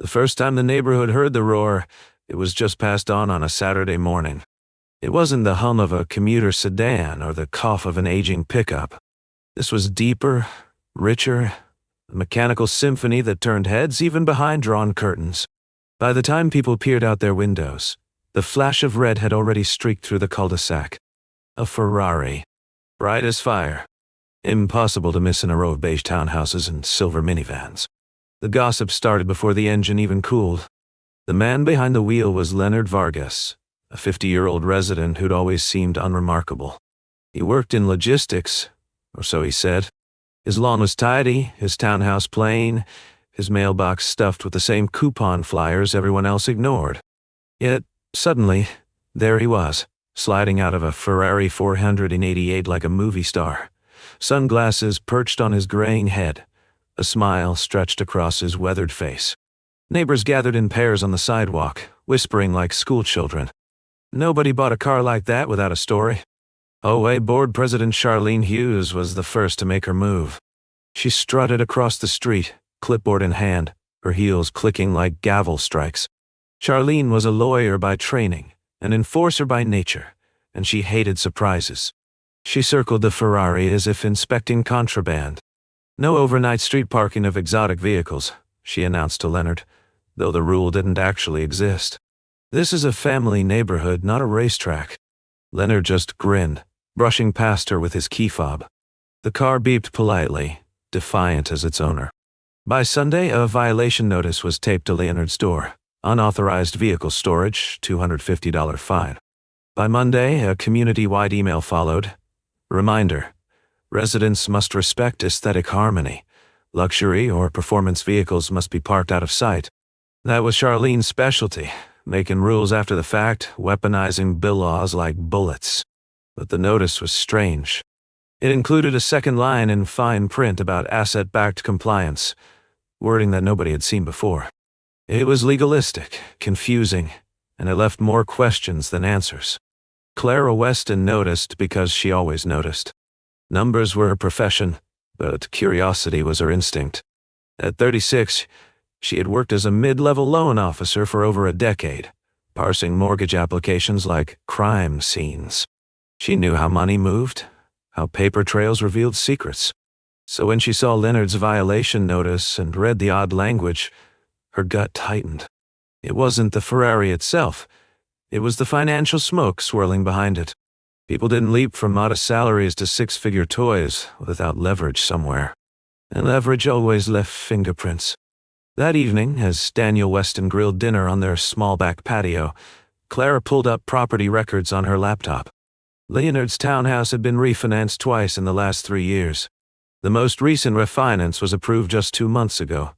first time the neighborhood heard the roar, it was just past dawn on a Saturday morning. It wasn't the hum of a commuter sedan or the cough of an aging pickup. This was deeper, richer, a mechanical symphony that turned heads even behind drawn curtains. By the time people peered out their windows, the flash of red had already streaked through the cul-de-sac. A Ferrari. Bright as fire. Impossible to miss in a row of beige townhouses and silver minivans. The gossip started before the engine even cooled. The man behind the wheel was Leonard Vargas, a 50-year-old resident who'd always seemed unremarkable. He worked in logistics, or so he said. His lawn was tidy, his townhouse plain, his mailbox stuffed with the same coupon flyers everyone else ignored. Yet, suddenly, there he was, sliding out of a Ferrari 488 like a movie star. Sunglasses perched on his graying head. A smile stretched across his weathered face. Neighbors gathered in pairs on the sidewalk, whispering like schoolchildren. Nobody bought a car like that without a story. HOA Board President Charlene Hughes was the first to make her move. She strutted across the street, clipboard in hand, her heels clicking like gavel strikes. Charlene was a lawyer by training, an enforcer by nature, and she hated surprises. She circled the Ferrari as if inspecting contraband. No overnight street parking of exotic vehicles, she announced to Leonard, though the rule didn't actually exist. This is a family neighborhood, not a racetrack. Leonard just grinned, brushing past her with his key fob. The car beeped politely, defiant as its owner. By Sunday, a violation notice was taped to Leonard's door. Unauthorized vehicle storage, $250 fine. By Monday, a community-wide email followed. Reminder: residents must respect aesthetic harmony. Luxury or performance vehicles must be parked out of sight. That was Charlene's specialty, making rules after the fact, weaponizing bill laws like bullets. But the notice was strange. It included a second line in fine print about asset-backed compliance, wording that nobody had seen before. It was legalistic, confusing, and it left more questions than answers. Clara Weston noticed because she always noticed. Numbers were her profession, but curiosity was her instinct. At 36, she had worked as a mid-level loan officer for over a decade, parsing mortgage applications like crime scenes. She knew how money moved, how paper trails revealed secrets. So when she saw Leonard's violation notice and read the odd language, her gut tightened. It wasn't the Ferrari itself. It was the financial smoke swirling behind it. People didn't leap from modest salaries to six-figure toys without leverage somewhere. And leverage always left fingerprints. That evening, as Daniel Weston grilled dinner on their small back patio, Clara pulled up property records on her laptop. Leonard's townhouse had been refinanced twice in the last 3 years. The most recent refinance was approved just 2 months ago,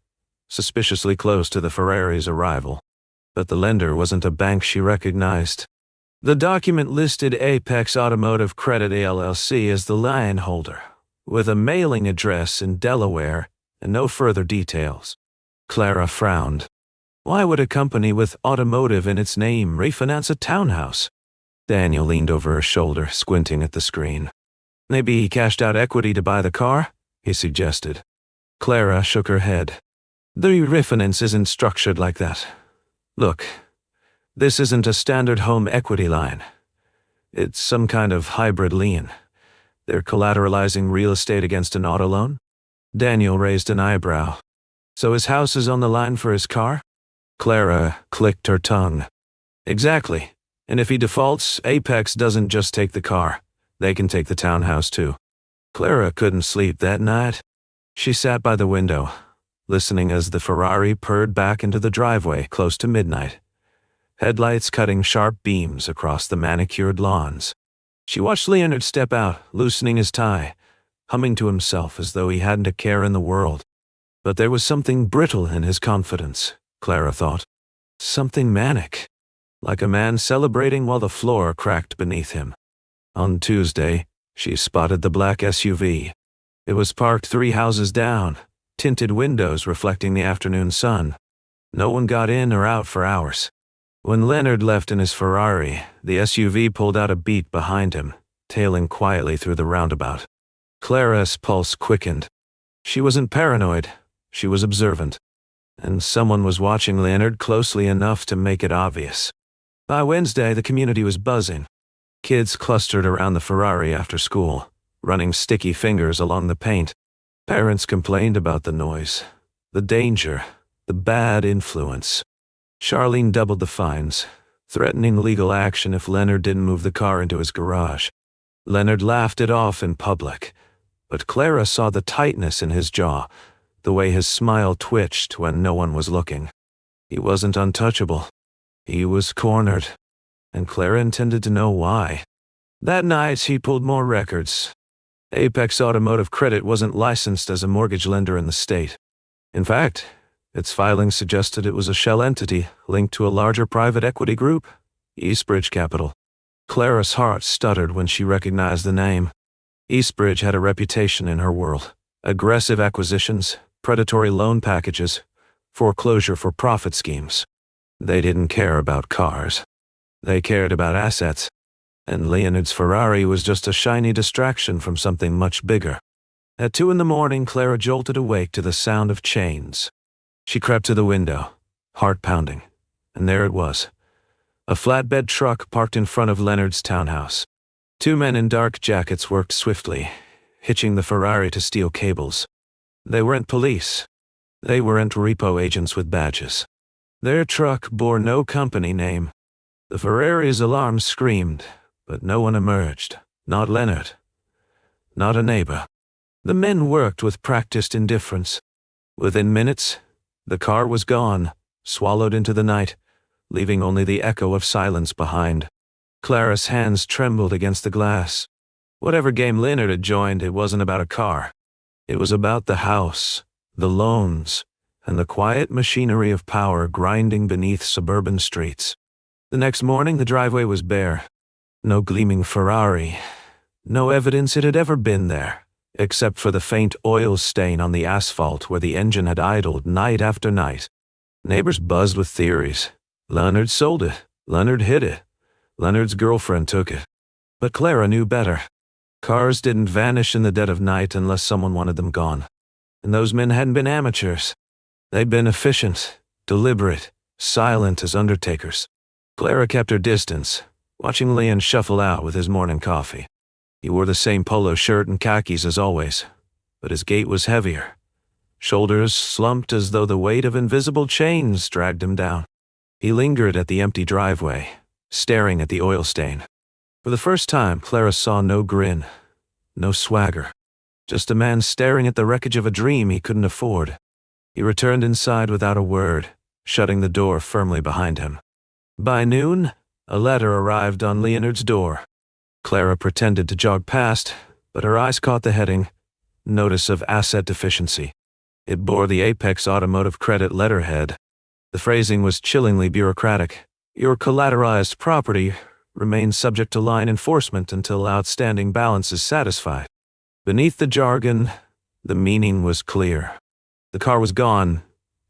suspiciously close to the Ferrari's arrival. But the lender wasn't a bank she recognized. The document listed Apex Automotive Credit LLC as the lien holder, with a mailing address in Delaware and no further details. Clara frowned. Why would a company with automotive in its name refinance a townhouse? Daniel leaned over her shoulder, squinting at the screen. Maybe he cashed out equity to buy the car, he suggested. Clara shook her head. The refinance isn't structured like that. Look, this isn't a standard home equity line. It's some kind of hybrid lien. They're collateralizing real estate against an auto loan? Daniel raised an eyebrow. So his house is on the line for his car? Clara clicked her tongue. Exactly. And if he defaults, Apex doesn't just take the car. They can take the townhouse too. Clara couldn't sleep that night. She sat by the window, listening as the Ferrari purred back into the driveway close to midnight, headlights cutting sharp beams across the manicured lawns. She watched Leonard step out, loosening his tie, humming to himself as though he hadn't a care in the world. But there was something brittle in his confidence, Clara thought. Something manic, like a man celebrating while the floor cracked beneath him. On Tuesday, she spotted the black SUV. It was parked 3 houses down, tinted windows reflecting the afternoon sun. No one got in or out for hours. When Leonard left in his Ferrari, the SUV pulled out a beat behind him, tailing quietly through the roundabout. Clara's pulse quickened. She wasn't paranoid, she was observant. and someone was watching Leonard closely enough to make it obvious. By Wednesday, the community was buzzing. Kids clustered around the Ferrari after school, running sticky fingers along the paint. Parents complained about the noise, the danger, the bad influence. Charlene doubled the fines, threatening legal action if Leonard didn't move the car into his garage. Leonard laughed it off in public, but Clara saw the tightness in his jaw, the way his smile twitched when no one was looking. He wasn't untouchable. He was cornered, and Clara intended to know why. That night, he pulled more records. Apex Automotive Credit wasn't licensed as a mortgage lender in the state. In fact, its filings suggested it was a shell entity linked to a larger private equity group, Eastbridge Capital. Clara's heart stuttered when she recognized the name. Eastbridge had a reputation in her world. Aggressive acquisitions, predatory loan packages, foreclosure for profit schemes. They didn't care about cars. They cared about assets. And Leonard's Ferrari was just a shiny distraction from something much bigger. At 2 a.m, Clara jolted awake to the sound of chains. She crept to the window, heart pounding, and there it was. A flatbed truck parked in front of Leonard's townhouse. 2 men in dark jackets worked swiftly, hitching the Ferrari to steel cables. They weren't police. They weren't repo agents with badges. Their truck bore no company name. The Ferrari's alarm screamed, but no one emerged. Not Leonard. Not a neighbor. The men worked with practiced indifference. Within minutes, the car was gone, swallowed into the night, leaving only the echo of silence behind. Clara's hands trembled against the glass. Whatever game Leonard had joined, it wasn't about a car. It was about the house, the loans, and the quiet machinery of power grinding beneath suburban streets. The next morning, the driveway was bare. No gleaming Ferrari. No evidence it had ever been there, except for the faint oil stain on the asphalt where the engine had idled night after night. Neighbors buzzed with theories. Leonard sold it. Leonard hid it. Leonard's girlfriend took it. But Clara knew better. Cars didn't vanish in the dead of night unless someone wanted them gone. And those men hadn't been amateurs. They'd been efficient, deliberate, silent as undertakers. Clara kept her distance, watching Leon shuffle out with his morning coffee. He wore the same polo shirt and khakis as always, but his gait was heavier. Shoulders slumped as though the weight of invisible chains dragged him down. He lingered at the empty driveway, staring at the oil stain. For the first time, Clara saw no grin, no swagger. Just a man staring at the wreckage of a dream he couldn't afford. He returned inside without a word, shutting the door firmly behind him. By noon, a letter arrived on Leonard's door. Clara pretended to jog past, but her eyes caught the heading, Notice of Asset Deficiency. It bore the Apex Automotive Credit letterhead. The phrasing was chillingly bureaucratic. Your collateralized property remains subject to line enforcement until outstanding balance is satisfied. Beneath the jargon, the meaning was clear. The car was gone,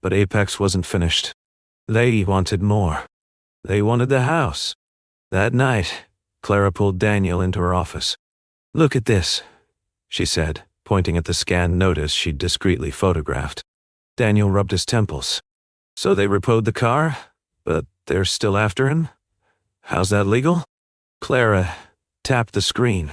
but Apex wasn't finished. They wanted more. They wanted the house. That night, Clara pulled Daniel into her office. Look at this, she said, pointing at the scanned notice she'd discreetly photographed. Daniel rubbed his temples. So they repoed the car, but they're still after him? How's that legal? Clara tapped the screen.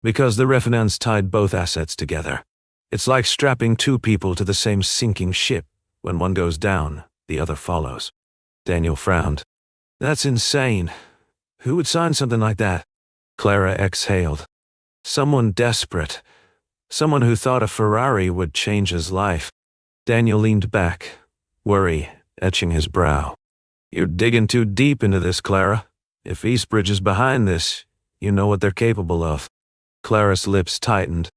Because the refinance tied both assets together. It's like strapping 2 people to the same sinking ship. When one goes down, the other follows. Daniel frowned. That's insane. Who would sign something like that? Clara exhaled. Someone desperate. Someone who thought a Ferrari would change his life. Daniel leaned back, worry etching his brow. You're digging too deep into this, Clara. If Eastbridge is behind this, you know what they're capable of. Clara's lips tightened.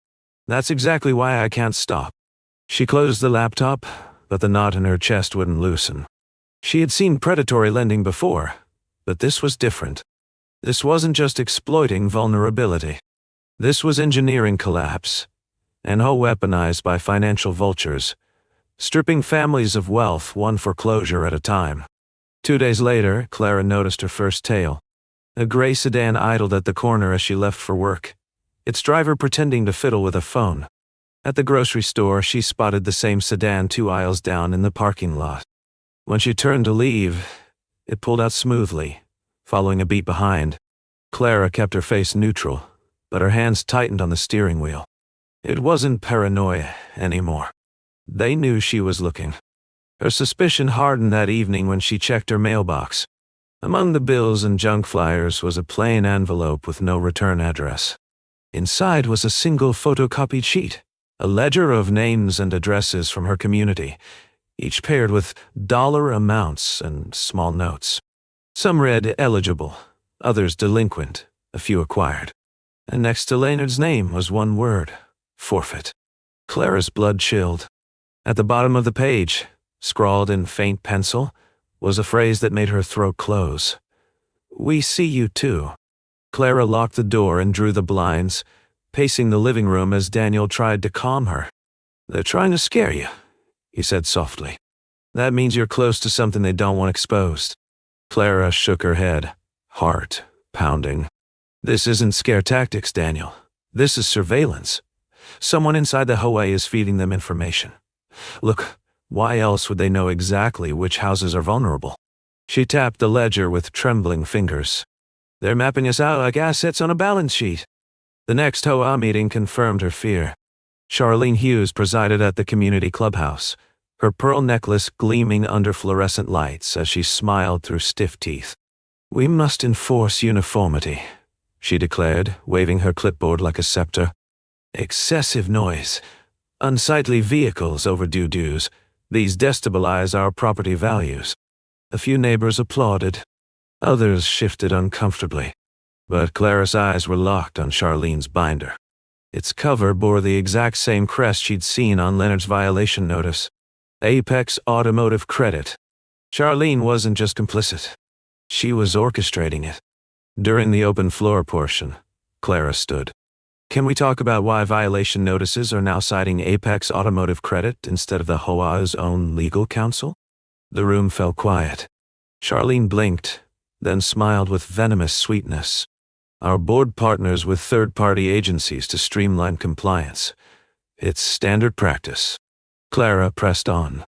That's exactly why I can't stop. She closed the laptop, but the knot in her chest wouldn't loosen. She had seen predatory lending before, but this was different. This wasn't just exploiting vulnerability. This was engineering collapse, and how weaponized by financial vultures, stripping families of wealth one foreclosure at a time. 2 days later, Clara noticed her first tail. A gray sedan idled at the corner as she left for work, its driver pretending to fiddle with a phone. At the grocery store, she spotted the same sedan 2 aisles down in the parking lot. When she turned to leave, it pulled out smoothly, following a beat behind. Clara kept her face neutral, but her hands tightened on the steering wheel. It wasn't paranoia anymore. They knew she was looking. Her suspicion hardened that evening when she checked her mailbox. Among the bills and junk flyers was a plain envelope with no return address. Inside was a single photocopied sheet, a ledger of names and addresses from her community, each paired with dollar amounts and small notes. Some read eligible, others delinquent, a few acquired. And next to Leonard's name was one word: forfeit. Clara's blood chilled. At the bottom of the page, scrawled in faint pencil, was a phrase that made her throat close. "We see you too." Clara locked the door and drew the blinds, pacing the living room as Daniel tried to calm her. "They're trying to scare you," he said softly. "That means you're close to something they don't want exposed." Clara shook her head, heart pounding. "This isn't scare tactics, Daniel. This is surveillance. Someone inside the HOA is feeding them information. Look, why else would they know exactly which houses are vulnerable?" She tapped the ledger with trembling fingers. "They're mapping us out like assets on a balance sheet." The next HOA meeting confirmed her fear. Charlene Hughes presided at the community clubhouse, her pearl necklace gleaming under fluorescent lights as she smiled through stiff teeth. "We must enforce uniformity," she declared, waving her clipboard like a scepter. "Excessive noise, unsightly vehicles, overdue dues. These destabilize our property values." A few neighbors applauded. Others shifted uncomfortably. But Clara's eyes were locked on Charlene's binder. Its cover bore the exact same crest she'd seen on Leonard's violation notice: Apex Automotive Credit. Charlene wasn't just complicit. She was orchestrating it. During the open floor portion, Clara stood. "Can we talk about why violation notices are now citing Apex Automotive Credit instead of the HOA's own legal counsel?" The room fell quiet. Charlene blinked, then smiled with venomous sweetness. "Our board partners with third-party agencies to streamline compliance. It's standard practice." Clara pressed on.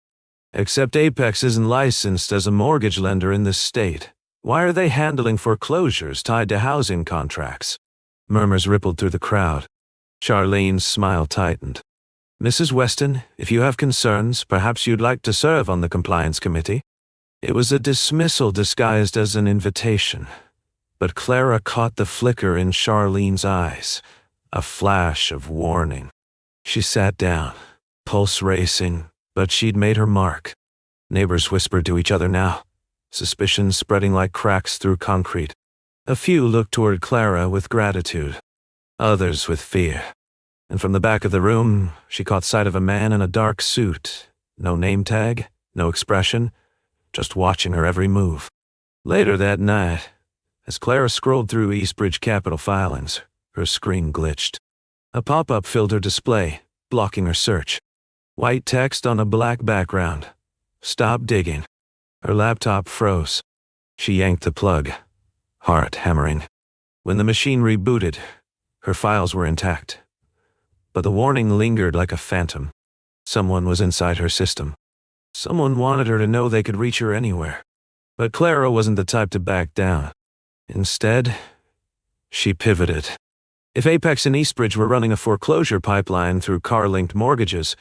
"Except Apex isn't licensed as a mortgage lender in this state. Why are they handling foreclosures tied to housing contracts?" Murmurs rippled through the crowd. Charlene's smile tightened. "Mrs. Weston, if you have concerns, perhaps you'd like to serve on the compliance committee." It was a dismissal disguised as an invitation, but Clara caught the flicker in Charlene's eyes, a flash of warning. She sat down, pulse racing, but she'd made her mark. Neighbors whispered to each other now, suspicions spreading like cracks through concrete. A few looked toward Clara with gratitude, others with fear. And from the back of the room, she caught sight of a man in a dark suit. No name tag, no expression, just watching her every move. Later that night, as Clara scrolled through Eastbridge Capital filings, her screen glitched. A pop-up filled her display, blocking her search. White text on a black background. "Stop digging." Her laptop froze. She yanked the plug, heart hammering. When the machine rebooted, her files were intact. But the warning lingered like a phantom. Someone was inside her system. Someone wanted her to know they could reach her anywhere. But Clara wasn't the type to back down. Instead, she pivoted. If Apex and Eastbridge were running a foreclosure pipeline through car-linked mortgages,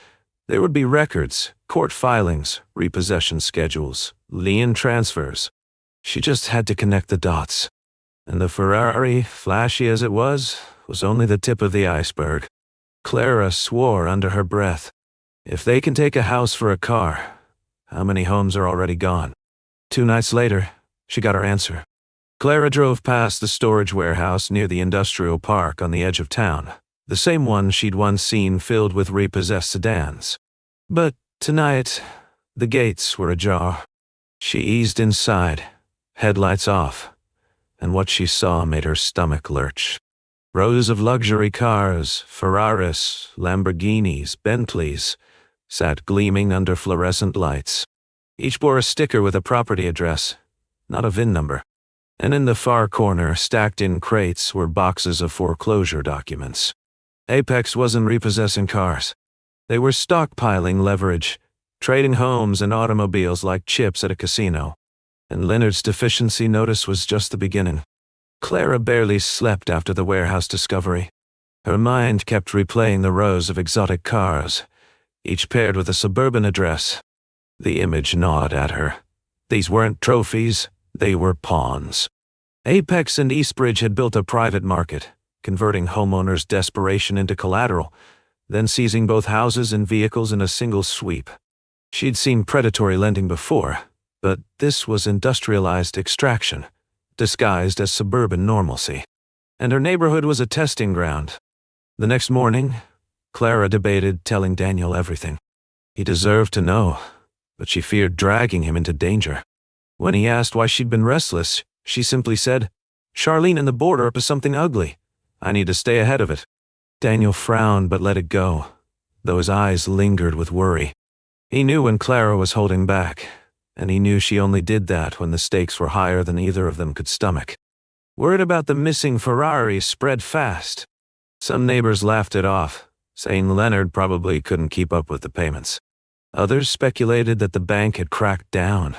there would be records, court filings, repossession schedules, lien transfers. She just had to connect the dots. And the Ferrari, flashy as it was only the tip of the iceberg. Clara swore under her breath. If they can take a house for a car, how many homes are already gone? 2 nights later, she got her answer. Clara drove past the storage warehouse near the industrial park on the edge of town, the same one she'd once seen filled with repossessed sedans. But tonight, the gates were ajar. She eased inside, headlights off, and what she saw made her stomach lurch. Rows of luxury cars, Ferraris, Lamborghinis, Bentleys, sat gleaming under fluorescent lights. Each bore a sticker with a property address, not a VIN number. And in the far corner, stacked in crates, were boxes of foreclosure documents. Apex wasn't repossessing cars. They were stockpiling leverage, trading homes and automobiles like chips at a casino. And Leonard's deficiency notice was just the beginning. Clara barely slept after the warehouse discovery. Her mind kept replaying the rows of exotic cars, each paired with a suburban address. The image gnawed at her. These weren't trophies, they were pawns. Apex and Eastbridge had built a private market, converting homeowners' desperation into collateral, then seizing both houses and vehicles in a single sweep. She'd seen predatory lending before, but this was industrialized extraction, disguised as suburban normalcy. And her neighborhood was a testing ground. The next morning, Clara debated telling Daniel everything. He deserved to know, but she feared dragging him into danger. When he asked why she'd been restless, she simply said, "Charlene and the board are up to something ugly. I need to stay ahead of it." Daniel frowned but let it go, though his eyes lingered with worry. He knew when Clara was holding back, and he knew she only did that when the stakes were higher than either of them could stomach. Word about the missing Ferrari spread fast. Some neighbors laughed it off, saying Leonard probably couldn't keep up with the payments. Others speculated that the bank had cracked down.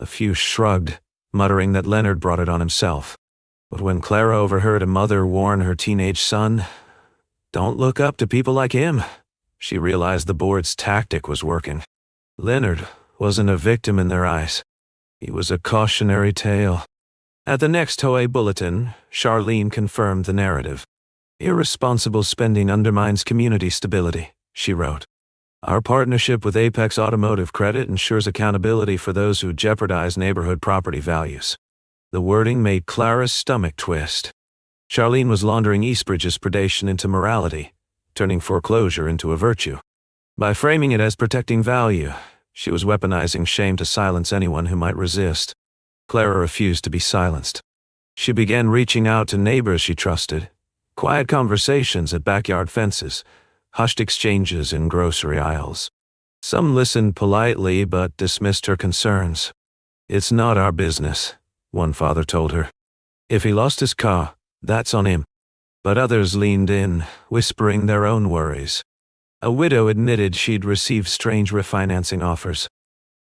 A few shrugged, muttering that Leonard brought it on himself. But when Clara overheard a mother warn her teenage son, "Don't look up to people like him," she realized the board's tactic was working. Leonard wasn't a victim in their eyes. He was a cautionary tale. At the next HOA bulletin, Charlene confirmed the narrative. "Irresponsible spending undermines community stability," she wrote. "Our partnership with Apex Automotive Credit ensures accountability for those who jeopardize neighborhood property values." The wording made Clara's stomach twist. Charlene was laundering Eastbridge's predation into morality, turning foreclosure into a virtue. By framing it as protecting value, she was weaponizing shame to silence anyone who might resist. Clara refused to be silenced. She began reaching out to neighbors she trusted. Quiet conversations at backyard fences, hushed exchanges in grocery aisles. Some listened politely but dismissed her concerns. "It's not our business," one father told her. "If he lost his car, that's on him." But others leaned in, whispering their own worries. A widow admitted she'd received strange refinancing offers.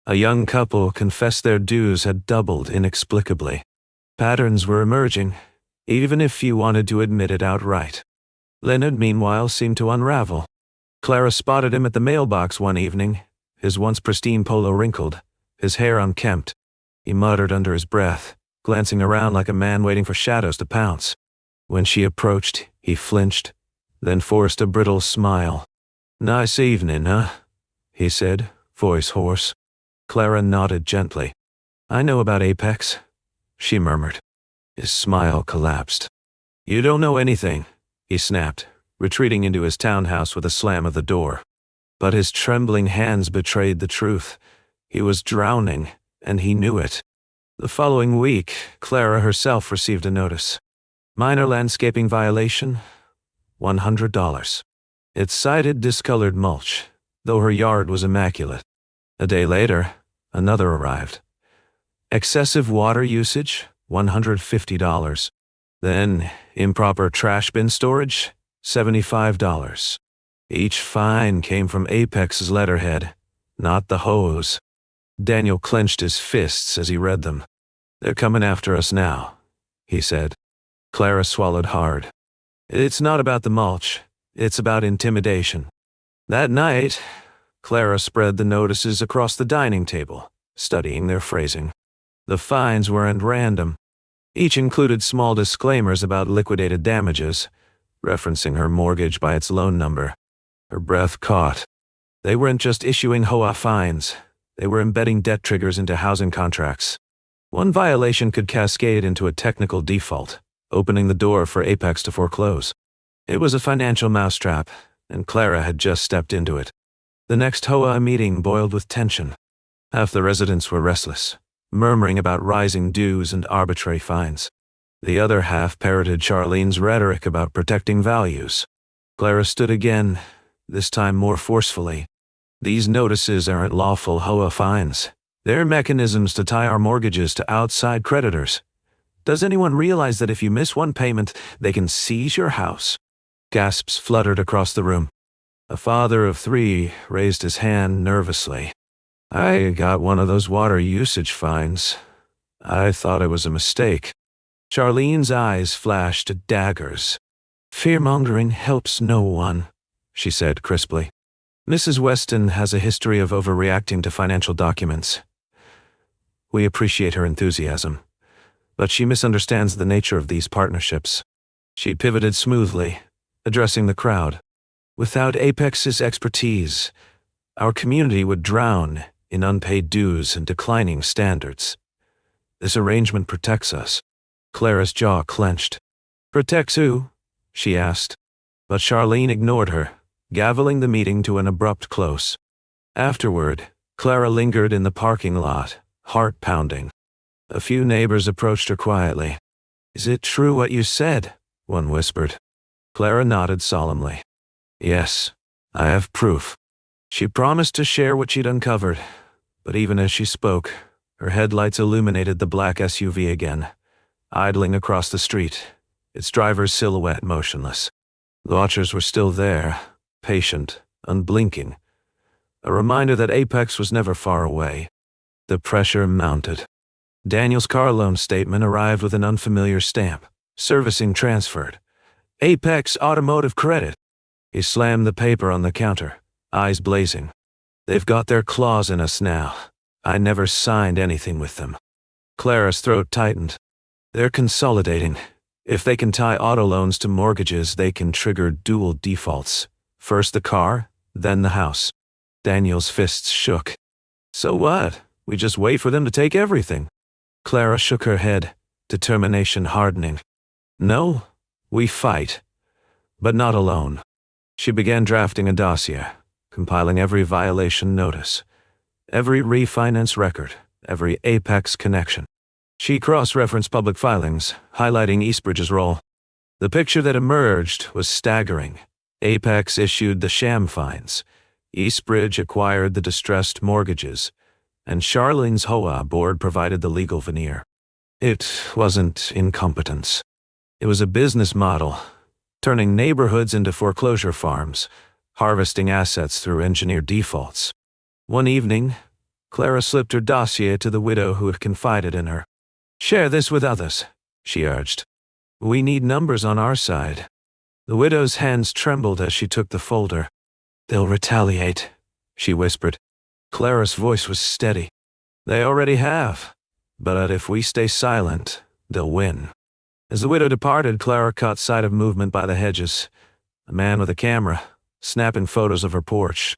A young couple confessed their dues had doubled inexplicably. Patterns were emerging, even if few wanted to admit it outright. Leonard, meanwhile, seemed to unravel. Clara spotted him at the mailbox one evening, his once pristine polo wrinkled, his hair unkempt. He muttered under his breath, glancing around like a man waiting for shadows to pounce. When she approached, he flinched, then forced a brittle smile. "Nice evening, huh?" he said, voice hoarse. Clara nodded gently. "I know about Apex," she murmured. His smile collapsed. "You don't know anything," he snapped, retreating into his townhouse with a slam of the door. But his trembling hands betrayed the truth. He was drowning, and he knew it. The following week, Clara herself received a notice. Minor landscaping violation, $100. It cited discolored mulch, though her yard was immaculate. A day later, another arrived. Excessive water usage, $150. Then, improper trash bin storage, $75. Each fine came from Apex's letterhead, not the HOA's. Daniel clenched his fists as he read them. "They're coming after us now," he said. Clara swallowed hard. "It's not about the mulch. It's about intimidation." That night, Clara spread the notices across the dining table, studying their phrasing. The fines weren't random. Each included small disclaimers about liquidated damages, referencing her mortgage by its loan number. Her breath caught. They weren't just issuing HOA fines. They were embedding debt triggers into housing contracts. One violation could cascade into a technical default, opening the door for Apex to foreclose. It was a financial mousetrap, and Clara had just stepped into it. The next HOA meeting boiled with tension. Half the residents were restless, murmuring about rising dues and arbitrary fines. The other half parroted Charlene's rhetoric about protecting values. Clara stood again, this time more forcefully. "These notices aren't lawful HOA fines. They're mechanisms to tie our mortgages to outside creditors. Does anyone realize that if you miss one payment, they can seize your house?" Gasps fluttered across the room. A father of 3 raised his hand nervously. I got one of those water usage fines. I thought it was a mistake. Charlene's eyes flashed daggers. Fear-mongering helps no one, she said crisply. Mrs. Weston has a history of overreacting to financial documents. We appreciate her enthusiasm, but she misunderstands the nature of these partnerships. She pivoted smoothly, addressing the crowd. Without Apex's expertise, our community would drown in unpaid dues and declining standards. This arrangement protects us. Clara's jaw clenched. Protects who? She asked. But Charlene ignored her, gaveling the meeting to an abrupt close. Afterward, Clara lingered in the parking lot, heart pounding. A few neighbors approached her quietly. Is it true what you said? One whispered. Clara nodded solemnly. Yes, I have proof. She promised to share what she'd uncovered, but even as she spoke, her headlights illuminated the black SUV again, idling across the street, its driver's silhouette motionless. The watchers were still there, patient, unblinking, a reminder that Apex was never far away. The pressure mounted. Daniel's car loan statement arrived with an unfamiliar stamp. Servicing transferred. Apex Automotive Credit. He slammed the paper on the counter, eyes blazing. They've got their claws in us now. I never signed anything with them. Clara's throat tightened. They're consolidating. If they can tie auto loans to mortgages, they can trigger dual defaults. First the car, then the house. Daniel's fists shook. So what? We just wait for them to take everything. Clara shook her head, determination hardening. No, we fight. But not alone. She began drafting a dossier, compiling every violation notice, every refinance record, every Apex connection. She cross-referenced public filings, highlighting Eastbridge's role. The picture that emerged was staggering. Apex issued the sham fines. Eastbridge acquired the distressed mortgages, and Charlene's HOA board provided the legal veneer. It wasn't incompetence. It was a business model, turning neighborhoods into foreclosure farms, harvesting assets through engineered defaults. One evening, Clara slipped her dossier to the widow who had confided in her. Share this with others, she urged. We need numbers on our side. The widow's hands trembled as she took the folder. They'll retaliate, she whispered. Clara's voice was steady. They already have, but if we stay silent, they'll win. As the widow departed, Clara caught sight of movement by the hedges. A man with a camera, snapping photos of her porch.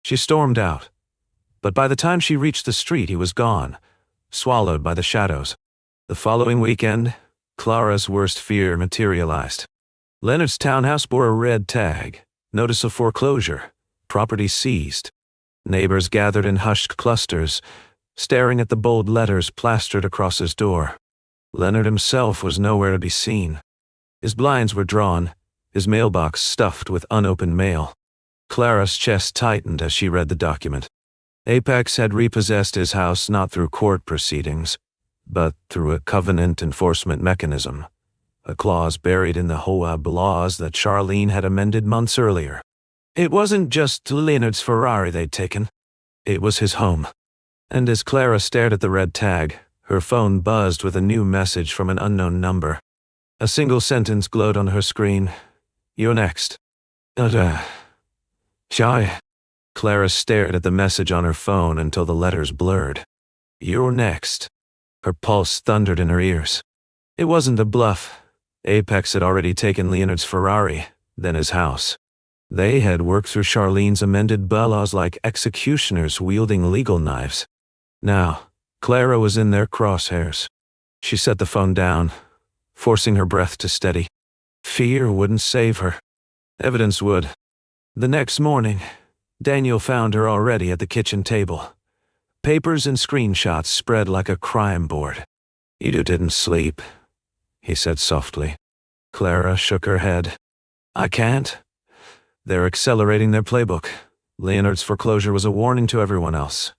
She stormed out, but by the time she reached the street, he was gone, swallowed by the shadows. The following weekend, Clara's worst fear materialized. Leonard's townhouse bore a red tag, notice of foreclosure, property seized. Neighbors gathered in hushed clusters, staring at the bold letters plastered across his door. Leonard himself was nowhere to be seen. His blinds were drawn, his mailbox stuffed with unopened mail. Clara's chest tightened as she read the document. Apex had repossessed his house not through court proceedings, but through a covenant enforcement mechanism, a clause buried in the HOA laws that Charlene had amended months earlier. It wasn't just Leonard's Ferrari they'd taken. It was his home. And as Clara stared at the red tag, her phone buzzed with a new message from an unknown number. A single sentence glowed on her screen. You're next. Shy. Clara stared at the message on her phone until the letters blurred. You're next. Her pulse thundered in her ears. It wasn't a bluff. Apex had already taken Leonard's Ferrari, then his house. They had worked through Charlene's amended bylaws like executioners wielding legal knives. Now, Clara was in their crosshairs. She set the phone down, forcing her breath to steady. Fear wouldn't save her. Evidence would. The next morning, Daniel found her already at the kitchen table. Papers and screenshots spread like a crime board. You didn't sleep, he said softly. Clara shook her head. I can't. They're accelerating their playbook. Leonard's foreclosure was a warning to everyone else.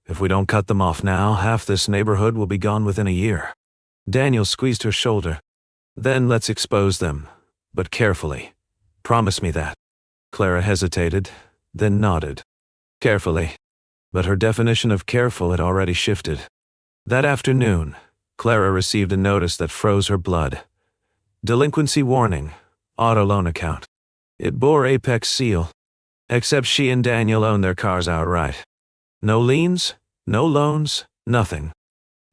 If we don't cut them off now, half this neighborhood will be gone within a year. Daniel squeezed her shoulder. Then let's expose them, but carefully. Promise me that. Clara hesitated, then nodded. Carefully. But her definition of careful had already shifted. That afternoon, Clara received a notice that froze her blood. Delinquency warning. Auto loan account. It bore Apex seal. Except she and Daniel owned their cars outright. No liens, no loans, nothing.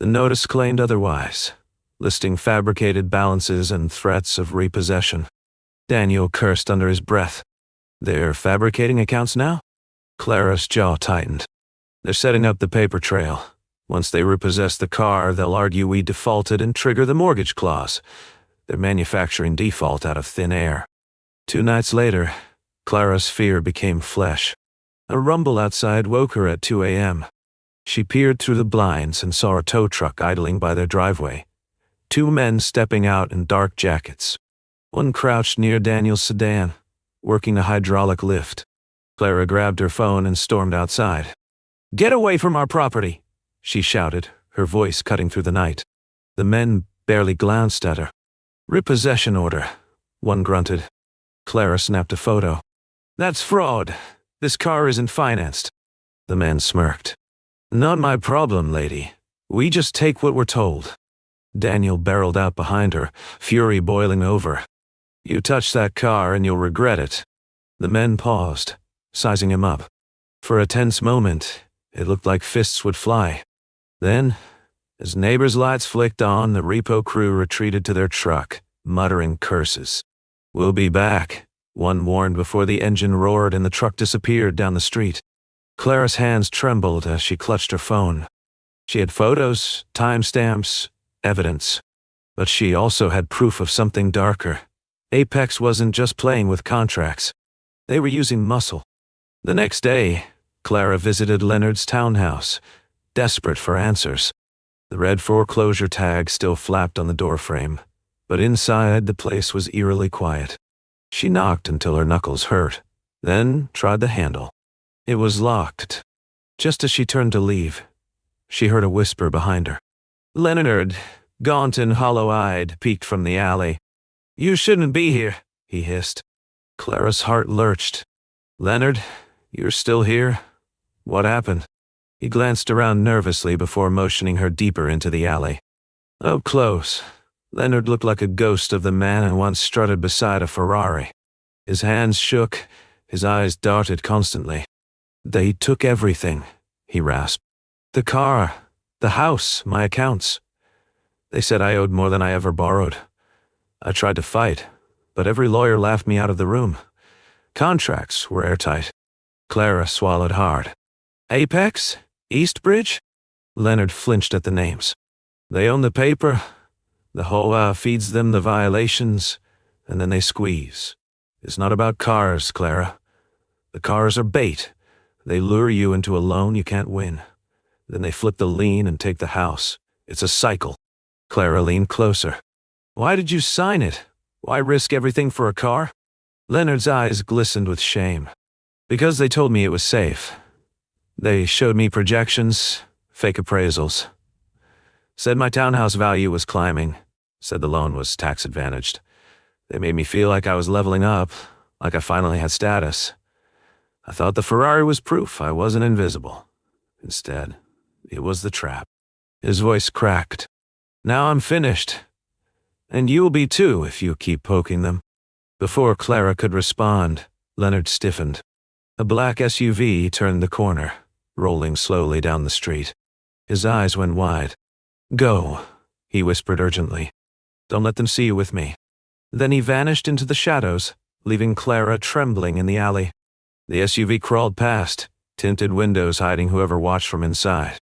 The notice claimed otherwise, listing fabricated balances and threats of repossession. Daniel cursed under his breath. They're fabricating accounts now? Clara's jaw tightened. They're setting up the paper trail. Once they repossess the car, they'll argue we defaulted and trigger the mortgage clause. They're manufacturing default out of thin air. 2 nights later, Clara's fear became flesh. A rumble outside woke her at 2 a.m. She peered through the blinds and saw a tow truck idling by their driveway. 2 men stepping out in dark jackets. One crouched near Daniel's sedan, working a hydraulic lift. Clara grabbed her phone and stormed outside. "Get away from our property!" she shouted, her voice cutting through the night. The men barely glanced at her. "Repossession order," one grunted. Clara snapped a photo. "That's fraud. This car isn't financed." The man smirked. "Not my problem, lady. We just take what we're told." Daniel barreled out behind her, fury boiling over. "You touch that car and you'll regret it." The men paused, sizing him up. For a tense moment, it looked like fists would fly. Then, as neighbors' lights flicked on, the repo crew retreated to their truck, muttering curses. "We'll be back," one warned before the engine roared and the truck disappeared down the street. Clara's hands trembled as she clutched her phone. She had photos, timestamps, evidence. But she also had proof of something darker. Apex wasn't just playing with contracts. They were using muscle. The next day, Clara visited Leonard's townhouse, desperate for answers. The red foreclosure tag still flapped on the doorframe, but inside the place was eerily quiet. She knocked until her knuckles hurt, then tried the handle. It was locked. Just as she turned to leave, she heard a whisper behind her. Leonard, gaunt and hollow-eyed, peeked from the alley. "You shouldn't be here," he hissed. Clara's heart lurched. "Leonard, you're still here? What happened?" He glanced around nervously before motioning her deeper into the alley. Up close, Leonard looked like a ghost of the man who once strutted beside a Ferrari. His hands shook, his eyes darted constantly. "They took everything," he rasped. "The car, the house, my accounts. They said I owed more than I ever borrowed. I tried to fight, but every lawyer laughed me out of the room. Contracts were airtight." Clara swallowed hard. "Apex? Eastbridge?" Leonard flinched at the names. "They own the paper. The HOA feeds them the violations, and then they squeeze. It's not about cars, Clara. The cars are bait. They lure you into a loan you can't win. Then they flip the lien and take the house. It's a cycle." Clara leaned closer. "Why did you sign it? Why risk everything for a car?" Leonard's eyes glistened with shame. "Because they told me it was safe. They showed me projections, fake appraisals. Said my townhouse value was climbing. Said the loan was tax advantaged. They made me feel like I was leveling up, like I finally had status. I thought the Ferrari was proof I wasn't invisible. Instead, it was the trap." His voice cracked. "Now I'm finished. And you'll be too if you keep poking them." Before Clara could respond, Leonard stiffened. A black SUV turned the corner, rolling slowly down the street. His eyes went wide. "Go," he whispered urgently. "Don't let them see you with me." Then he vanished into the shadows, leaving Clara trembling in the alley. The SUV crawled past, tinted windows hiding whoever watched from inside.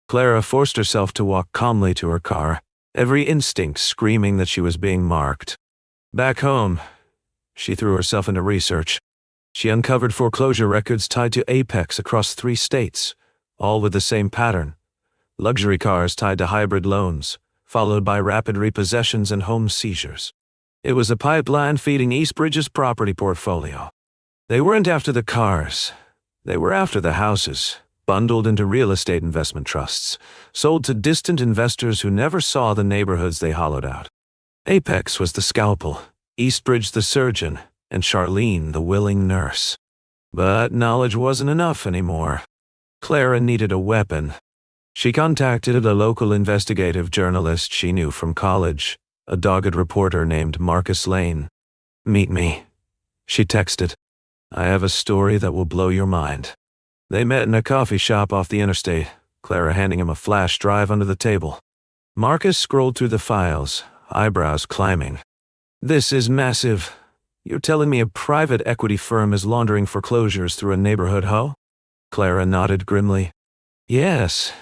Clara forced herself to walk calmly to her car, every instinct screaming that she was being marked. Back home, she threw herself into research. She uncovered foreclosure records tied to Apex across 3 states, all with the same pattern. Luxury cars tied to hybrid loans, followed by rapid repossessions and home seizures. It was a pipeline feeding Eastbridge's property portfolio. They weren't after the cars. They were after the houses, bundled into real estate investment trusts, sold to distant investors who never saw the neighborhoods they hollowed out. Apex was the scalpel, Eastbridge the surgeon, and Charlene the willing nurse. But knowledge wasn't enough anymore. Clara needed a weapon. She contacted a local investigative journalist she knew from college, a dogged reporter named Marcus Lane. "Meet me," she texted. "I have a story that will blow your mind." They met in a coffee shop off the interstate, Clara handing him a flash drive under the table. Marcus scrolled through the files, eyebrows climbing. "This is massive. You're telling me a private equity firm is laundering foreclosures through a neighborhood hoe?" Clara nodded grimly. "Yes,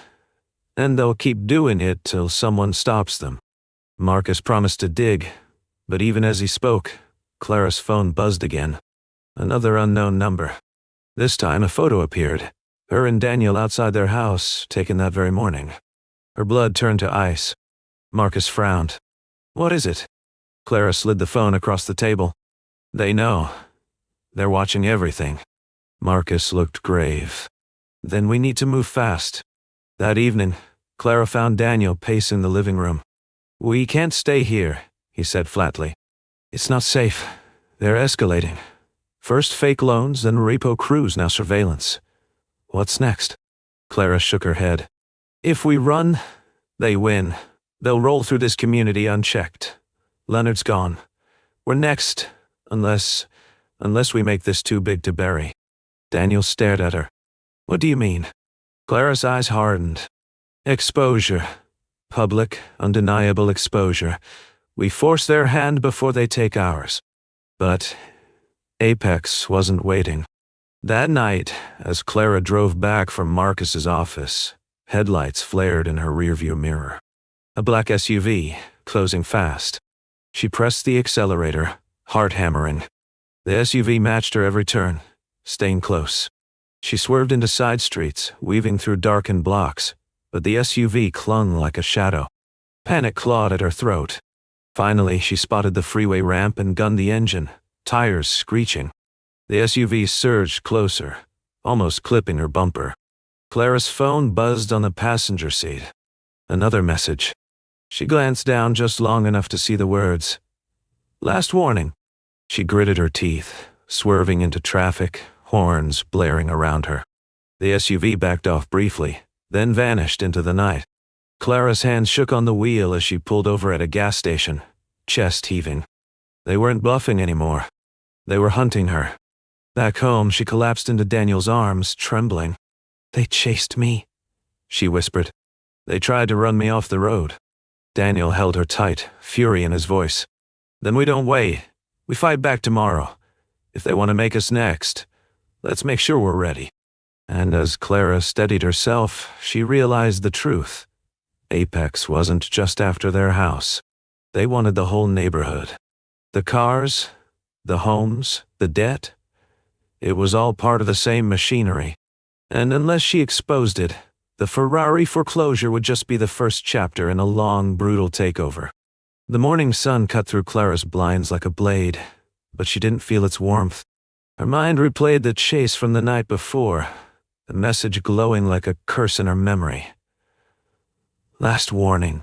and they'll keep doing it till someone stops them." Marcus promised to dig, but even as he spoke, Clara's phone buzzed again. Another unknown number. This time a photo appeared, her and Daniel outside their house, taken that very morning. Her blood turned to ice. Marcus frowned. "What is it?" Clara slid the phone across the table. "They know. They're watching everything." Marcus looked grave. "Then we need to move fast." That evening, Clara found Daniel pacing the living room. "We can't stay here," he said flatly. "It's not safe. They're escalating. First fake loans, then repo crews, now surveillance. What's next?" Clara shook her head. "If we run, they win. They'll roll through this community unchecked. Leonard's gone. We're next, unless we make this too big to bury." Daniel stared at her. "What do you mean?" Clara's eyes hardened. "Exposure. Public, undeniable exposure. We force their hand before they take ours." But Apex wasn't waiting. That night, as Clara drove back from Marcus's office, headlights flared in her rearview mirror. A black SUV, closing fast. She pressed the accelerator, heart hammering. The SUV matched her every turn, staying close. She swerved into side streets, weaving through darkened blocks, but the SUV clung like a shadow. Panic clawed at her throat. Finally, she spotted the freeway ramp and gunned the engine, tires screeching. The SUV surged closer, almost clipping her bumper. Clara's phone buzzed on the passenger seat. Another message. She glanced down just long enough to see the words. "Last warning." She gritted her teeth, swerving into traffic, horns blaring around her. The SUV backed off briefly, then vanished into the night. Clara's hands shook on the wheel as she pulled over at a gas station, chest heaving. They weren't bluffing anymore. They were hunting her. Back home, she collapsed into Daniel's arms, trembling. "They chased me," she whispered. "They tried to run me off the road." Daniel held her tight, fury in his voice. "Then we don't wait. We fight back tomorrow. If they want to make us next, let's make sure we're ready." And as Clara steadied herself, she realized the truth. Apex wasn't just after their house. They wanted the whole neighborhood. The cars, the homes, the debt. It was all part of the same machinery. And unless she exposed it, the Ferrari foreclosure would just be the first chapter in a long, brutal takeover. The morning sun cut through Clara's blinds like a blade, but she didn't feel its warmth. Her mind replayed the chase from the night before, the message glowing like a curse in her memory. Last warning.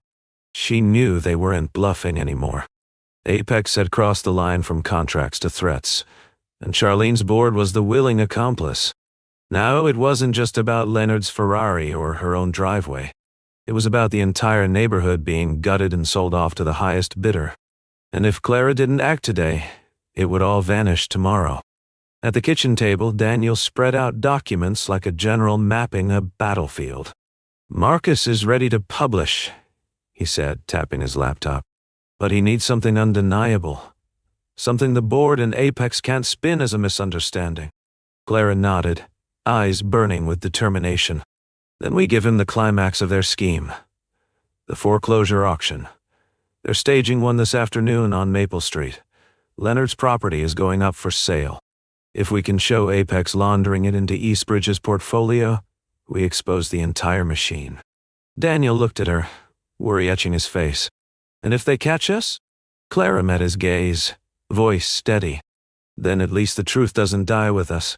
She knew they weren't bluffing anymore. Apex had crossed the line from contracts to threats, and Charlene's board was the willing accomplice. Now it wasn't just about Leonard's Ferrari or her own driveway. It was about the entire neighborhood being gutted and sold off to the highest bidder. And if Clara didn't act today, it would all vanish tomorrow. At the kitchen table, Daniel spread out documents like a general mapping a battlefield. "Marcus is ready to publish," he said, tapping his laptop. "But he needs something undeniable. Something the board and Apex can't spin as a misunderstanding." Clara nodded, eyes burning with determination. "Then we give him the climax of their scheme. The foreclosure auction. They're staging one this afternoon on Maple Street. Leonard's property is going up for sale. If we can show Apex laundering it into Eastbridge's portfolio, we expose the entire machine." Daniel looked at her, worry etching his face. "And if they catch us?" Clara met his gaze, voice steady. "Then at least the truth doesn't die with us."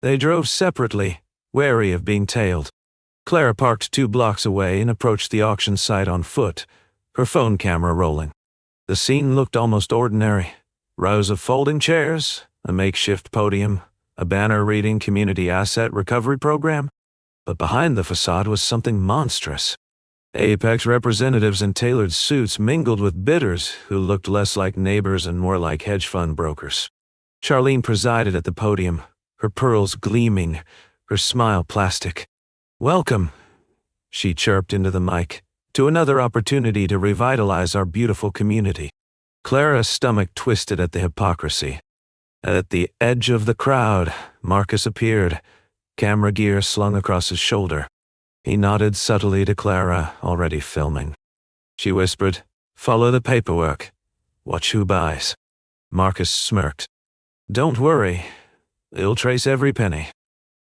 They drove separately, wary of being tailed. Clara parked 2 blocks away and approached the auction site on foot, her phone camera rolling. The scene looked almost ordinary. Rows of folding chairs, a makeshift podium, a banner reading Community Asset Recovery Program. But behind the facade was something monstrous. Apex representatives in tailored suits mingled with bidders who looked less like neighbors and more like hedge fund brokers. Charlene presided at the podium, her pearls gleaming, her smile plastic. "Welcome," she chirped into the mic, "to another opportunity to revitalize our beautiful community." Clara's stomach twisted at the hypocrisy. At the edge of the crowd, Marcus appeared, camera gear slung across his shoulder. He nodded subtly to Clara, already filming. She whispered, "Follow the paperwork. Watch who buys." Marcus smirked. "Don't worry. He'll trace every penny."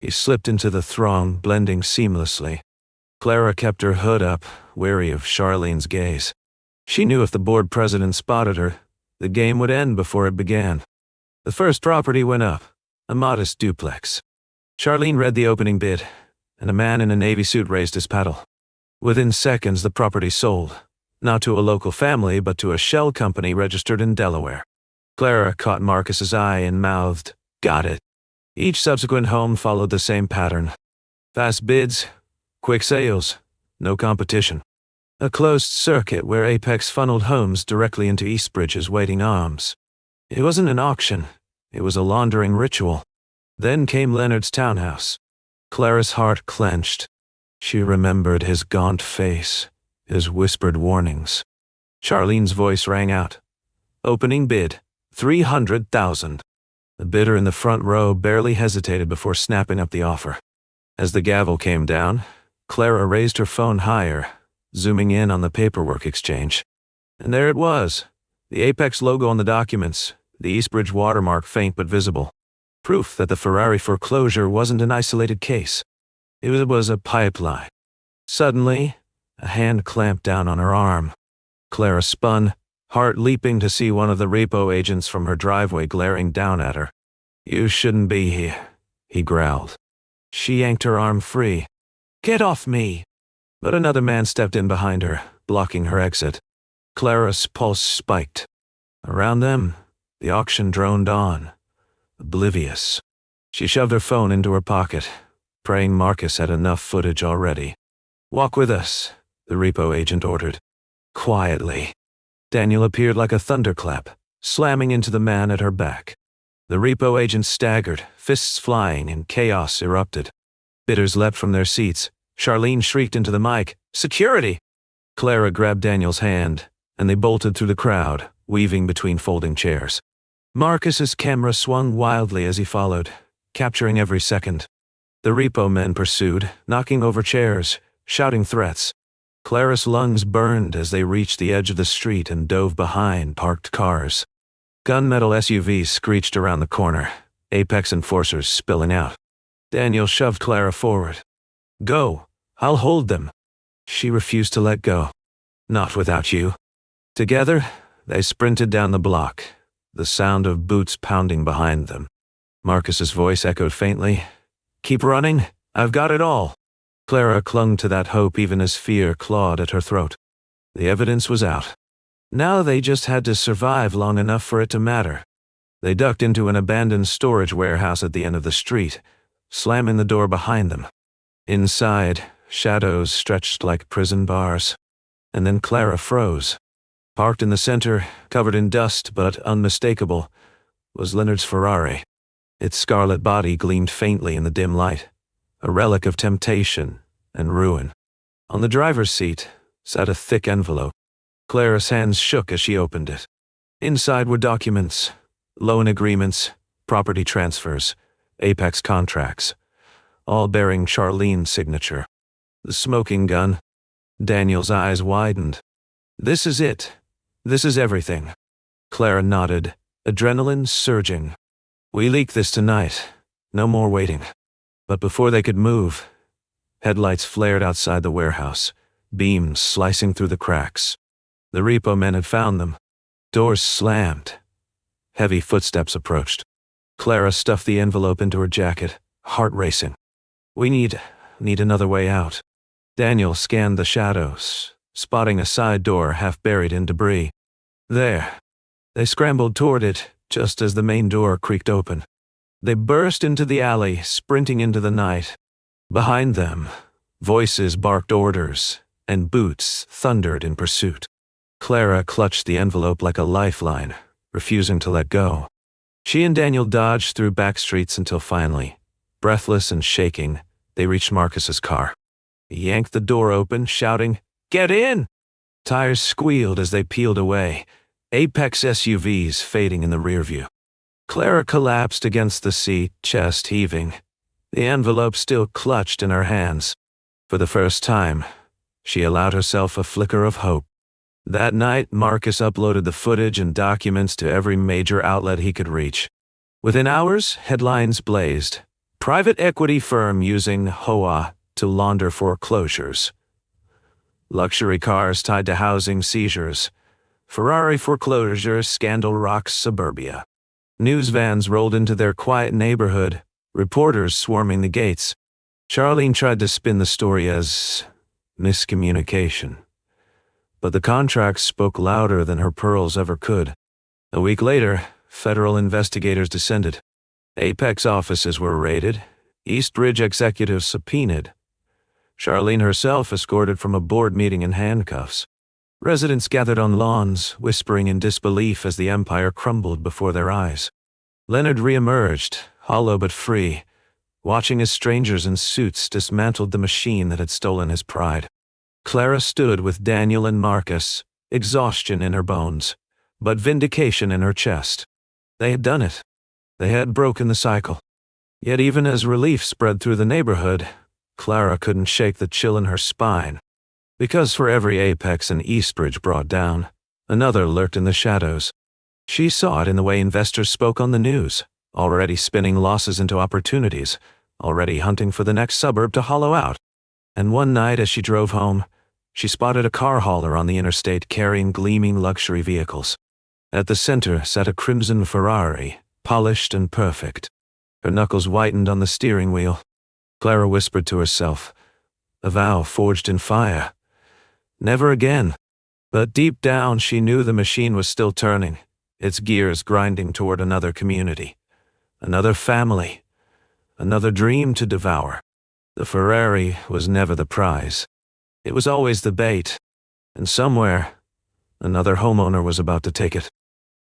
He slipped into the throng, blending seamlessly. Clara kept her hood up, wary of Charlene's gaze. She knew if the board president spotted her, the game would end before it began. The first property went up, a modest duplex. Charlene read the opening bid, and a man in a navy suit raised his paddle. Within seconds, the property sold, not to a local family, but to a shell company registered in Delaware. Clara caught Marcus's eye and mouthed, "Got it." Each subsequent home followed the same pattern. Fast bids, quick sales, no competition. A closed circuit where Apex funneled homes directly into Eastbridge's waiting arms. It wasn't an auction, it was a laundering ritual. Then came Leonard's townhouse. Clara's heart clenched. She remembered his gaunt face, his whispered warnings. Charlene's voice rang out. "Opening bid, 300,000. The bidder in the front row barely hesitated before snapping up the offer. As the gavel came down, Clara raised her phone higher, zooming in on the paperwork exchange. And there it was, the Apex logo on the documents, the Eastbridge watermark faint but visible. Proof that the Ferrari foreclosure wasn't an isolated case. It was a pipeline. Suddenly, a hand clamped down on her arm. Clara spun, heart leaping to see one of the repo agents from her driveway glaring down at her. "You shouldn't be here," he growled. She yanked her arm free. "Get off me!" But another man stepped in behind her, blocking her exit. Clara's pulse spiked. Around them, the auction droned on, oblivious. She shoved her phone into her pocket, praying Marcus had enough footage already. "Walk with us," the repo agent ordered. Quietly. Daniel appeared like a thunderclap, slamming into the man at her back. The repo agent staggered, fists flying, and chaos erupted. Bidders leapt from their seats. Charlene shrieked into the mic, "Security!" Clara grabbed Daniel's hand, and they bolted through the crowd, weaving between folding chairs. Marcus's camera swung wildly as he followed, capturing every second. The repo men pursued, knocking over chairs, shouting threats. Clara's lungs burned as they reached the edge of the street and dove behind parked cars. Gunmetal SUVs screeched around the corner, Apex enforcers spilling out. Daniel shoved Clara forward. "Go, I'll hold them." She refused to let go. "Not without you." Together, they sprinted down the block, the sound of boots pounding behind them. Marcus's voice echoed faintly. "Keep running, I've got it all." Clara clung to that hope even as fear clawed at her throat. The evidence was out. Now they just had to survive long enough for it to matter. They ducked into an abandoned storage warehouse at the end of the street, slamming the door behind them. Inside, shadows stretched like prison bars. And then Clara froze. Parked in the center, covered in dust but unmistakable, was Leonard's Ferrari. Its scarlet body gleamed faintly in the dim light, a relic of temptation and ruin. On the driver's seat sat a thick envelope. Clara's hands shook as she opened it. Inside were documents, loan agreements, property transfers, Apex contracts, all bearing Charlene's signature. The smoking gun. Daniel's eyes widened. "This is it. This is everything." Clara nodded, adrenaline surging. "We leak this tonight. No more waiting." But before they could move, headlights flared outside the warehouse, beams slicing through the cracks. The repo men had found them. Doors slammed. Heavy footsteps approached. Clara stuffed the envelope into her jacket, heart racing. We need another way out." Daniel scanned the shadows, spotting a side door half buried in debris. There. They scrambled toward it, just as the main door creaked open. They burst into the alley, sprinting into the night. Behind them, voices barked orders, and boots thundered in pursuit. Clara clutched the envelope like a lifeline, refusing to let go. She and Daniel dodged through back streets until finally, breathless and shaking, they reached Marcus's car. He yanked the door open, shouting, "Get in!" Tires squealed as they peeled away, Apex SUVs fading in the rearview. Clara collapsed against the seat, chest heaving, the envelope still clutched in her hands. For the first time, she allowed herself a flicker of hope. That night, Marcus uploaded the footage and documents to every major outlet he could reach. Within hours, headlines blazed. Private equity firm using HOA to launder foreclosures. Luxury cars tied to housing seizures. Ferrari foreclosure scandal rocks suburbia. News vans rolled into their quiet neighborhood, reporters swarming the gates. Charlene tried to spin the story as miscommunication. But the contracts spoke louder than her pearls ever could. A week later, federal investigators descended. Apex offices were raided, Eastridge executives subpoenaed. Charlene herself escorted from a board meeting in handcuffs. Residents gathered on lawns, whispering in disbelief as the empire crumbled before their eyes. Leonard reemerged, hollow but free, watching as strangers in suits dismantled the machine that had stolen his pride. Clara stood with Daniel and Marcus, exhaustion in her bones, but vindication in her chest. They had done it. They had broken the cycle. Yet even as relief spread through the neighborhood, Clara couldn't shake the chill in her spine. Because for every apex an Eastridge brought down, another lurked in the shadows. She saw it in the way investors spoke on the news, already spinning losses into opportunities, already hunting for the next suburb to hollow out. And one night as she drove home, she spotted a car hauler on the interstate carrying gleaming luxury vehicles. At the center sat a crimson Ferrari, polished and perfect. Her knuckles whitened on the steering wheel. Clara whispered to herself, a vow forged in fire. Never again. But deep down she knew the machine was still turning, its gears grinding toward another community, another family, another dream to devour. The Ferrari was never the prize. It was always the bait, and somewhere, another homeowner was about to take it.